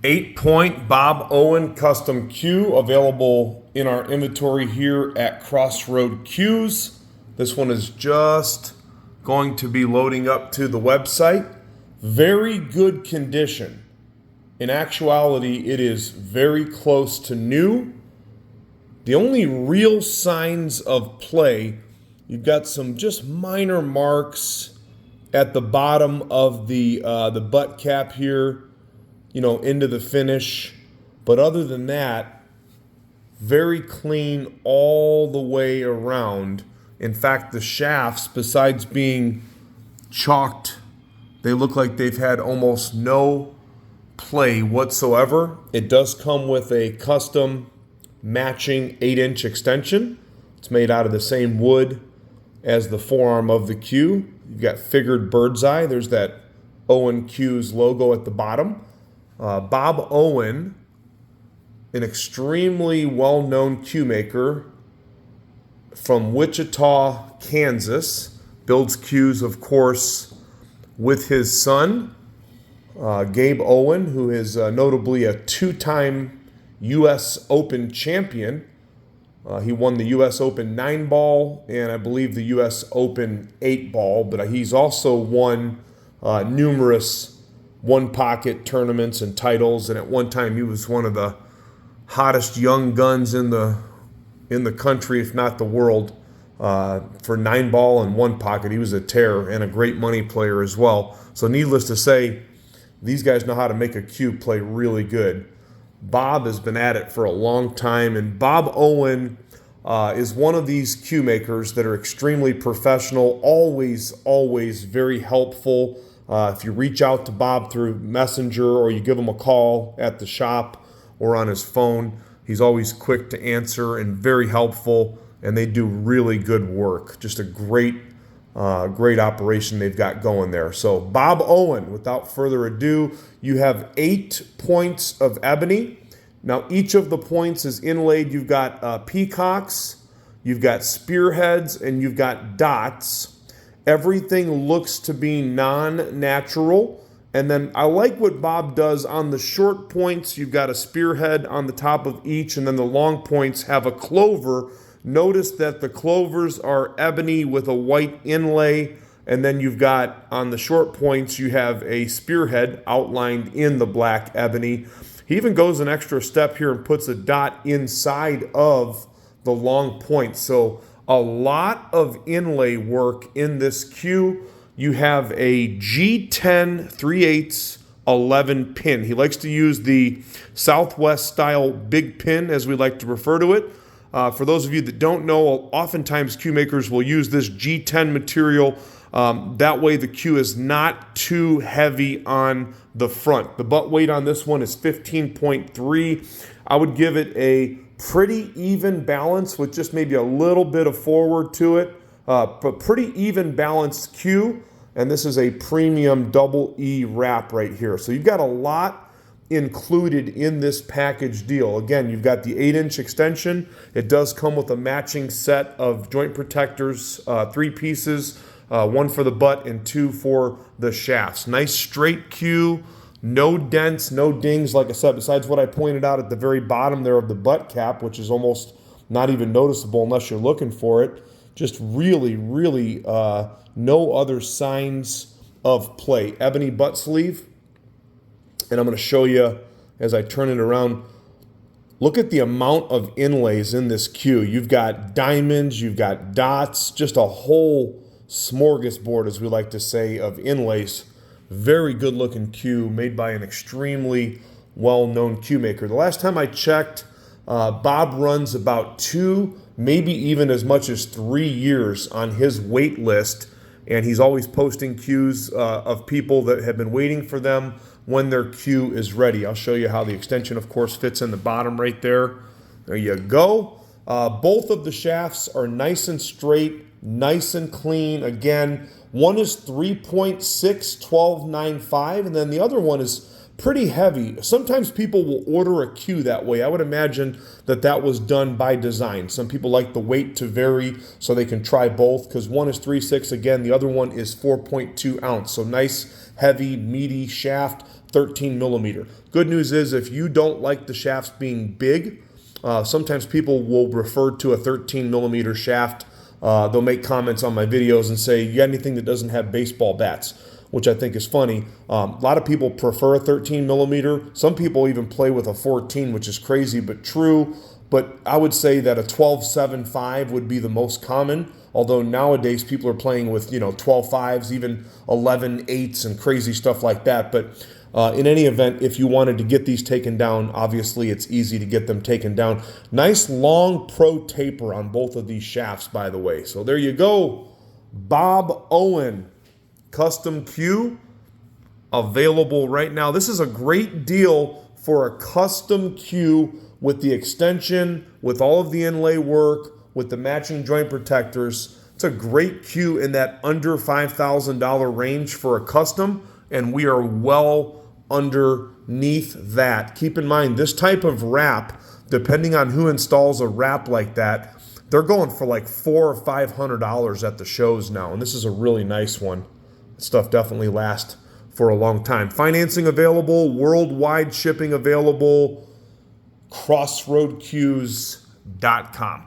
8-point Bob Owen custom cue available in our inventory here at Crossroad Cues. This one is just going to be loading up to the website. Very good condition. In actuality, it is very close to new. The only real signs of play, you've got some just minor marks at the bottom of the butt cap here, into the finish. But other than that, very clean all the way around. In fact, the shafts, besides being chalked, they look like they've had almost no play whatsoever. It does come with a custom matching 8-inch extension. It's made out of the same wood as the forearm of the cue. You've got figured Birdseye. There's that Owen Cues logo at the bottom. Bob Owen, an extremely well-known cue maker from Wichita, Kansas, builds cues, of course, with his son, Gabe Owen, who is notably a 2-time U.S. Open champion. He won the U.S. Open 9-ball and I believe the U.S. Open 8-ball, but he's also won numerous one-pocket tournaments and titles, and at one time he was one of the hottest young guns in the country, if not the world, for 9-ball and one-pocket. He was a terror and a great money player as well. So needless to say, these guys know how to make a cue play really good. Bob has been at it for a long time, and Bob Owen is one of these cue makers that are extremely professional, always very helpful. If you reach out to Bob through Messenger or you give him a call at the shop or on his phone, he's always quick to answer and very helpful, and they do really good work. Just a great operation they've got going there. So Bob Owen, without further ado, you have 8 points of ebony. Now each of the points is inlaid. You've got peacocks, you've got spearheads, and you've got dots. Everything looks to be non-natural. And then I like what Bob does on the short points. You've got a spearhead on the top of each, and then the long points have a clover. Notice that the clovers are ebony with a white inlay, and then you've got on the short points, you have a spearhead outlined in the black ebony. He even goes an extra step here and puts a dot inside of the long point. So a lot of inlay work in this cue. You have a G10 3/8 11 pin. He likes to use the Southwest style big pin, as we like to refer to it. For those of you that don't know, oftentimes cue makers will use this G10 material. That way the cue is not too heavy on the front. The butt weight on this one is 15.3. I would give it a pretty even balance with just maybe a little bit of forward to it, but pretty even balanced cue. And this is a premium double E wrap right here. So you've got a lot included in this package deal. Again, you've got the 8-inch extension. It does come with a matching set of joint protectors, 3 pieces, 1 for the butt and 2 for the shafts. Nice straight cue. No dents, no dings, like I said, besides what I pointed out at the very bottom there of the butt cap, which is almost not even noticeable unless you're looking for it. Just really no other signs of play. Ebony butt sleeve. And I'm going to show you as I turn it around. Look at the amount of inlays in this cue. You've got diamonds, you've got dots, just a whole smorgasbord, as we like to say, of inlays. Very good looking cue made by an extremely well-known cue maker. The last time I checked, Bob runs about 2, maybe even as much as 3 years on his wait list, and he's always posting cues of people that have been waiting for them when their cue is ready. I'll show you how the extension, of course, fits in the bottom right there. There you go. Both of the shafts are nice and straight, nice and clean. Again, one is 3.6 1295, and then the other one is pretty heavy. Sometimes people will order a cue that way. I would imagine that that was done by design. Some people like the weight to vary so they can try both, because one is 3.6 again, the other one is 4.2 ounce. So nice, heavy, meaty shaft. 13 millimeter. Good news is if you don't like the shafts being big, sometimes people will refer to a 13 millimeter shaft. They'll make comments on my videos and say, you got anything that doesn't have baseball bats, which I think is funny. A lot of people prefer a 13 millimeter. Some people even play with a 14, which is crazy but true. But I would say that a 12.75 would be the most common. Although nowadays people are playing with 12.5s, even 11.8s and crazy stuff like that. But in any event, if you wanted to get these taken down, obviously it's easy to get them taken down. Nice long pro taper on both of these shafts, by the way. So there you go. Bob Owen Custom Q available right now. This is a great deal for a custom Q with the extension, with all of the inlay work, with the matching joint protectors. It's a great Q in that under $5,000 range for a custom, and we are well underneath that. Keep in mind, this type of wrap, depending on who installs a wrap like that, they're going for like $400 or $500 at the shows now, and this is a really nice one. Stuff definitely lasts for a long time. Financing available, worldwide shipping available, crossroadcues.com.